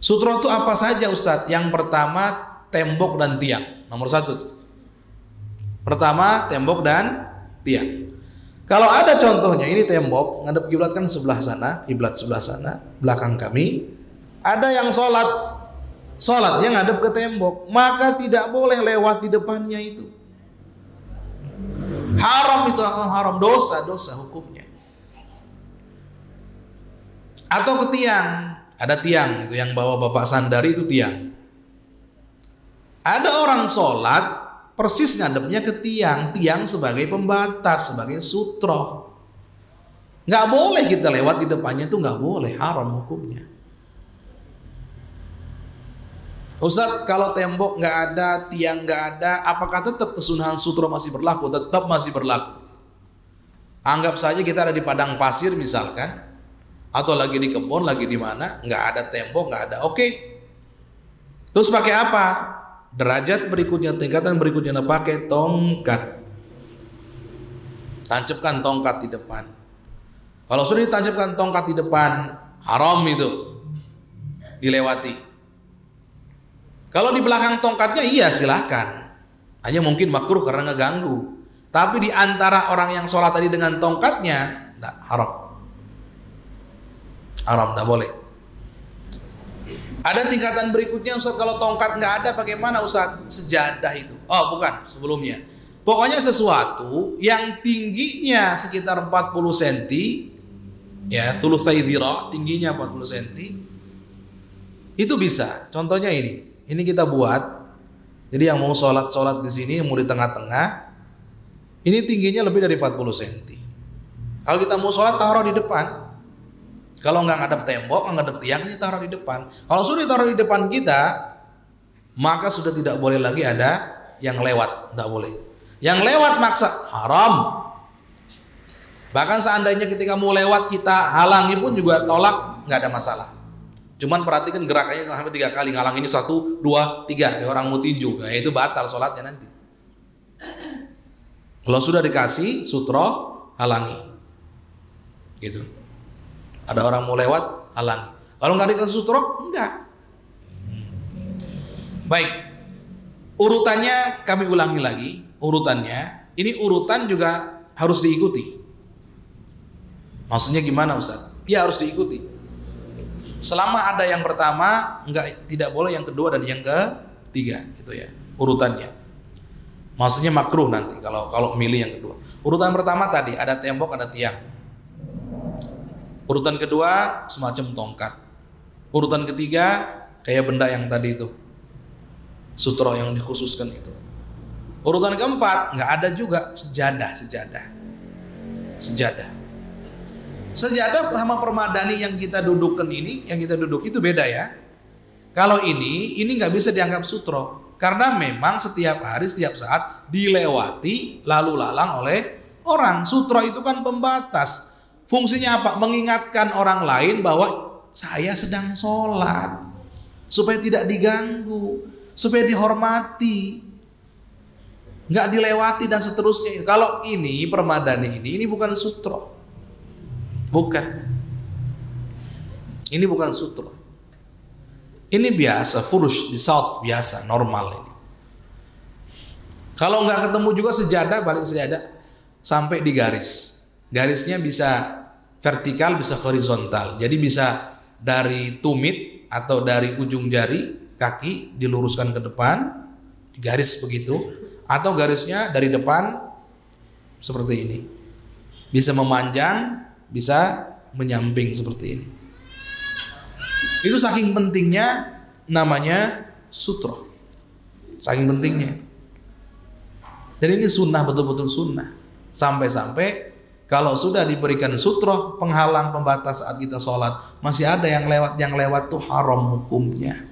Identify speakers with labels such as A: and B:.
A: Sutroh itu apa saja Ustadz? Yang pertama tembok dan tiang, nomor satu tuh. Pertama tembok dan tiang. Kalau ada contohnya, ini tembok ngadep kiblat kan sebelah sana, kiblat sebelah sana, belakang kami. Ada yang sholatnya ngadep ke tembok, maka tidak boleh lewat di depannya itu. Haram itu, haram, dosa hukumnya. Atau ke tiang, ada tiang itu yang bawa bapak sandari itu tiang. Ada orang sholat persis ngadepnya ke tiang sebagai pembatas, sebagai sutroh. Nggak boleh kita lewat di depannya, itu nggak boleh, haram hukumnya. Ustaz, kalau tembok nggak ada, tiang nggak ada, apakah tetap kesunahan sutroh masih berlaku? Tetap masih berlaku. Anggap saja kita ada di padang pasir misalkan, atau lagi di kebun, lagi di mana, nggak ada tembok, nggak ada, oke. Terus pakai apa? Derajat berikutnya, tingkatan berikutnya, pakai tongkat. Tancapkan tongkat di depan. Kalau sudah ditancapkan tongkat di depan, haram itu dilewati. Kalau di belakang tongkatnya, iya silahkan. Hanya mungkin makruh karena ngeganggu. Tapi di antara orang yang sholat tadi dengan tongkatnya, enggak, haram. Haram, enggak boleh. Ada tingkatan berikutnya Ustaz, kalau tongkat nggak ada bagaimana Ustaz? Sejadah itu. Oh bukan, sebelumnya. Pokoknya sesuatu yang tingginya sekitar 40 cm, ya, thulutsai dhira, tingginya 40 cm, itu bisa. Contohnya ini kita buat. Jadi yang mau sholat di sini, mau di tengah-tengah, ini tingginya lebih dari 40 cm. Kalau kita mau sholat, taruh di depan. Kalau nggak ngadep tembok, nggak ngadep tiang, ini taruh di depan. Kalau sudah ditaruh di depan kita, maka sudah tidak boleh lagi ada yang lewat, nggak boleh. Yang lewat maksa, haram. Bahkan seandainya ketika mau lewat kita halangi pun juga tolak, nggak ada masalah. Cuman perhatikan gerakannya sampai 3 kali, ngalang ini 1, 2, 3, kayak orang mau tinju, itu batal sholatnya nanti. Kalau sudah dikasih sutroh, halangi, gitu. Ada orang mau lewat, halangi. Kalau nggak dikasih sutroh, enggak. Baik, urutannya kami ulangi lagi. Urutannya, ini urutan juga harus diikuti. Maksudnya gimana Ustaz? Ya harus diikuti. Selama ada yang pertama, tidak boleh yang kedua dan yang ketiga, gitu ya. Urutannya. Maksudnya makruh nanti kalau milih yang kedua. Urutan pertama tadi ada tembok, ada tiang. Urutan kedua semacam tongkat. Urutan ketiga kayak benda yang tadi itu, sutroh yang dikhususkan itu. Urutan keempat nggak ada juga, sejadah. Sejadah sama permadani yang kita dudukkan ini, yang kita duduk itu beda ya. Kalau ini nggak bisa dianggap sutroh karena memang setiap hari, setiap saat dilewati lalu lalang oleh orang. Sutroh itu kan pembatas. Fungsinya apa? Mengingatkan orang lain bahwa saya sedang sholat, supaya tidak diganggu, supaya dihormati, nggak dilewati dan seterusnya. Kalau ini permadani ini bukan sutroh, bukan. Ini bukan sutroh. Ini biasa, furush, bisaut, biasa, normal ini. Kalau nggak ketemu juga sejadah, balik sejadah sampai di garis. Garisnya bisa vertikal, bisa horizontal. Jadi bisa dari tumit atau dari ujung jari kaki diluruskan ke depan, garis begitu, atau garisnya dari depan seperti ini. Bisa memanjang, bisa menyamping seperti ini. Itu saking pentingnya namanya sutroh. Saking pentingnya. Dan ini sunnah, betul-betul sunnah. Sampai-sampai kalau sudah diberikan sutroh, penghalang, pembatas saat kita sholat, masih ada yang lewat tuh haram hukumnya.